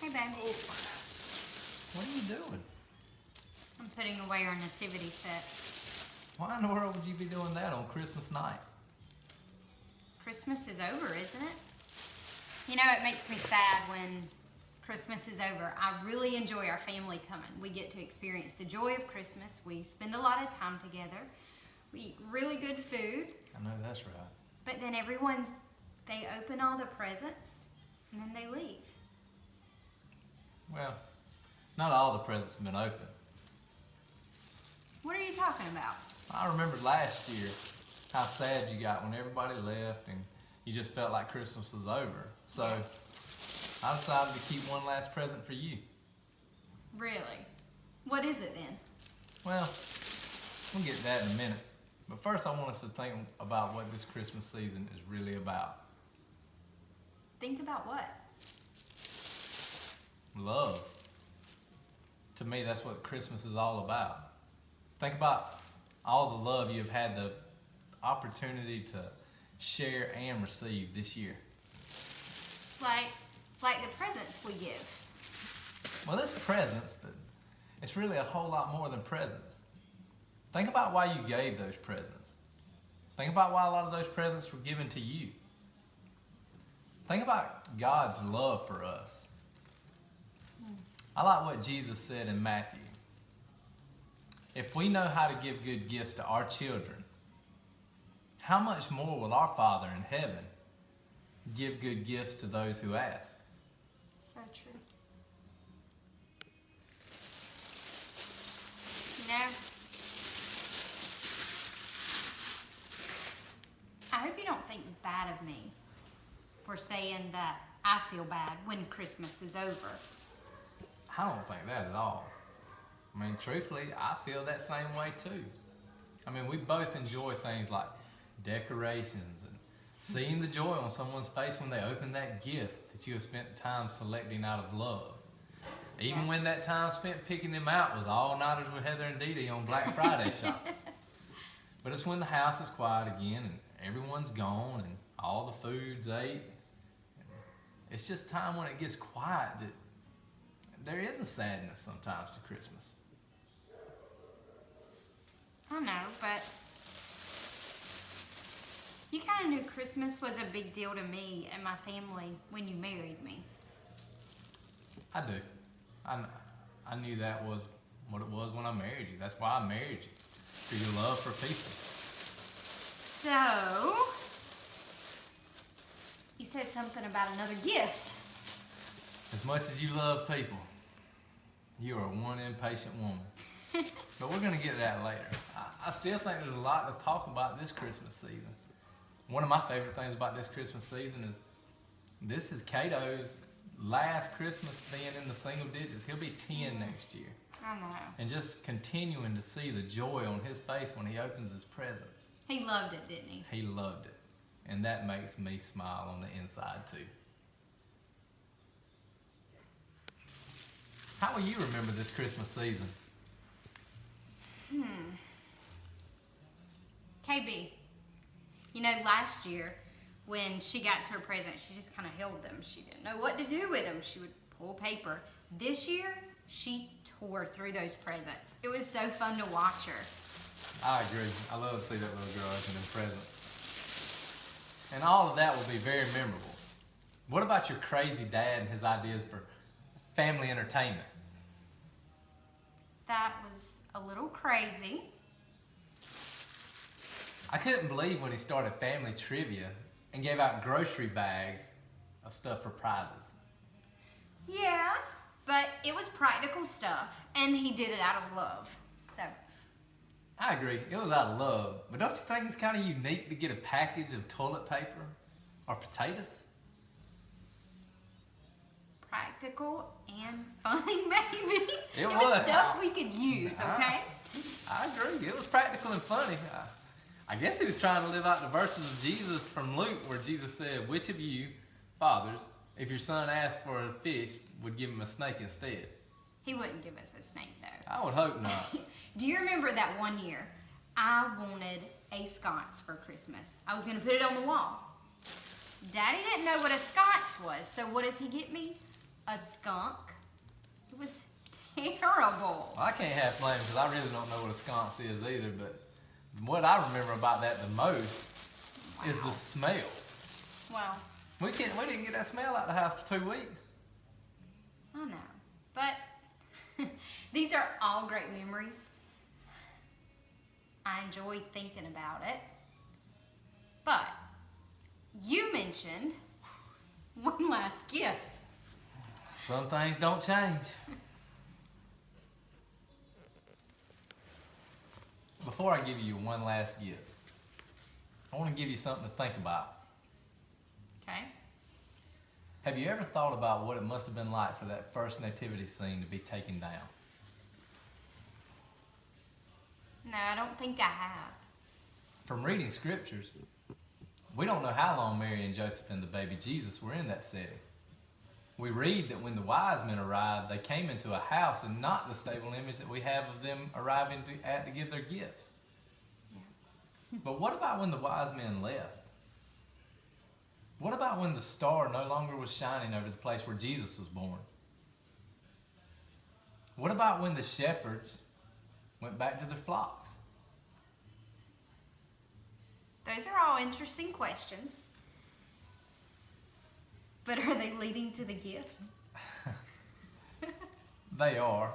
Hey, babe. Oh. What are you doing? I'm putting away our nativity set. Why in the world would you be doing that on Christmas night? Christmas is over, isn't it? You know, it makes me sad when Christmas is over. I really enjoy our family coming. We get to experience the joy of Christmas. We spend a lot of time together. We eat really good food. I know that's right. But then they open all the presents and then they leave. Well, not all the presents have been opened. What are you talking about? I remember last year how sad you got when everybody left and you just felt like Christmas was over. So I decided to keep one last present for you. Really? What is it then? Well, we'll get to that in a minute. But first I want us to think about what this Christmas season is really about. Think about what? Love. To me, that's what Christmas is all about. Think about all the love you've had the opportunity to share and receive this year. Like the presents we give. Well, it's presents, but it's really a whole lot more than presents. Think about why you gave those presents. Think about why a lot of those presents were given to you. Think about God's love for us. I like what Jesus said in Matthew. If we know how to give good gifts to our children, how much more will our Father in heaven give good gifts to those who ask? So true. You know, I hope you don't think bad of me for saying that I feel bad when Christmas is over. I don't think that at all. I mean, truthfully, I feel that same way too. I mean, we both enjoy things like decorations and seeing the joy on someone's face when they open that gift that you have spent time selecting out of love. Even when that time spent picking them out was all nighters with Heather and Dee Dee on Black Friday shopping. But it's when the house is quiet again and everyone's gone and all the food's ate. It's just time when it gets quiet that there is a sadness sometimes to Christmas. I know, but you kind of knew Christmas was a big deal to me and my family when you married me. I do. I knew that was what it was when I married you. That's why I married you. For your love for people. So, you said something about another gift. As much as you love people, you are one impatient woman. But we're going to get to that later. I still think there's a lot to talk about this Christmas season. One of my favorite things about this Christmas season is this is Cato's last Christmas being in the single digits. He'll be 10 next year. I know. And just continuing to see the joy on his face when he opens his presents. He loved it, didn't he? He loved it. And that makes me smile on the inside too. How will you remember this Christmas season? KB, you know, last year when she got to her presents, she just kind of held them. She didn't know what to do with them. She would pull paper. This year, she tore through those presents. It was so fun to watch her. I agree. I love to see that little girl opening them presents. And all of that will be very memorable. What about your crazy dad and his ideas for family entertainment? That was a little crazy. I couldn't believe when he started family trivia and gave out grocery bags of stuff for prizes. Yeah, but it was practical stuff, and he did it out of love. So, I agree, it was out of love, but don't you think it's kind of unique to get a package of toilet paper or potatoes? practical and funny, maybe. It was was. stuff we could use, okay? I agree, it was practical and funny. I guess he was trying to live out the verses of Jesus from Luke where Jesus said, which of you, fathers, if your son asked for a fish, would give him a snake instead? He wouldn't give us a snake, though. I would hope not. Do you remember that one year I wanted a sconce for Christmas? I was going to put it on the wall. Daddy didn't know what a sconce was, so what does he get me? a skunk. It was terrible. I can't have flames because I really don't know what a sconce is either, but what I remember about that the most is the smell. Well, We didn't get that smell out of the house for 2 weeks. I know. But these are all great memories. I enjoy thinking about it. But you mentioned one last gift. Some things don't change. Before I give you one last gift, I want to give you something to think about. Okay? Have you ever thought about what it must have been like for that first nativity scene to be taken down? No, I don't think I have. From reading scriptures, we don't know how long Mary and Joseph and the baby Jesus were in that setting. We read that when the wise men arrived, they came into a house and not the stable image that we have of them arriving to give their gifts. Yeah. But what about when the wise men left? What about when the star no longer was shining over the place where Jesus was born? What about when the shepherds went back to their flocks? Those are all interesting questions. But are they leading to the gift? They are.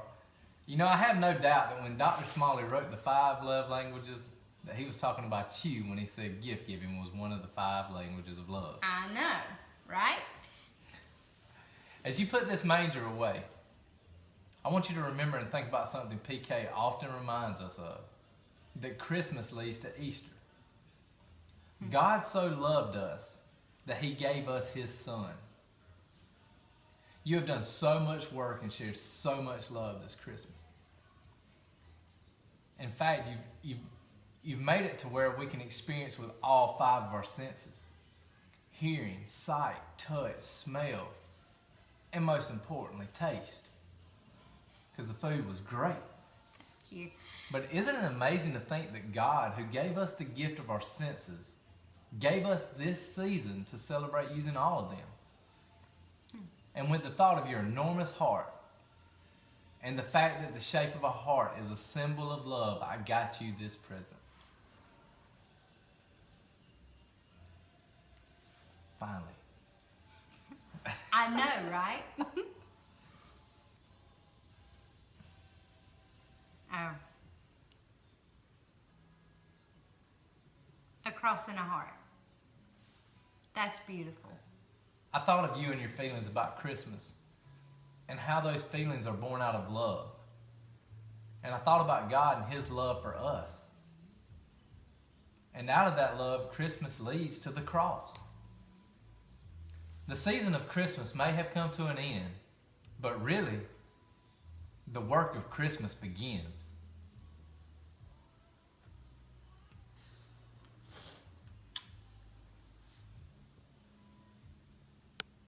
You know, I have no doubt that when Dr. Smalley wrote the 5 love languages, that he was talking about you when he said gift giving was one of the 5 languages of love. I know, right? As you put this manger away, I want you to remember and think about something PK often reminds us of, that Christmas leads to Easter. God so loved us that he gave us his son. You have done so much work and shared so much love this Christmas. In fact, you've made it to where we can experience with all 5 of our senses. Hearing, sight, touch, smell, and most importantly, taste. Because the food was great. Thank you. But isn't it amazing to think that God, who gave us the gift of our senses, gave us this season to celebrate using all of them? And with the thought of your enormous heart and the fact that the shape of a heart is a symbol of love, I got you this present. Finally. I know, right? Oh. A cross and a heart. That's beautiful. I thought of you and your feelings about Christmas and how those feelings are born out of love. And I thought about God and his love for us. And out of that love, Christmas leads to the cross. The season of Christmas may have come to an end, but really, the work of Christmas begins.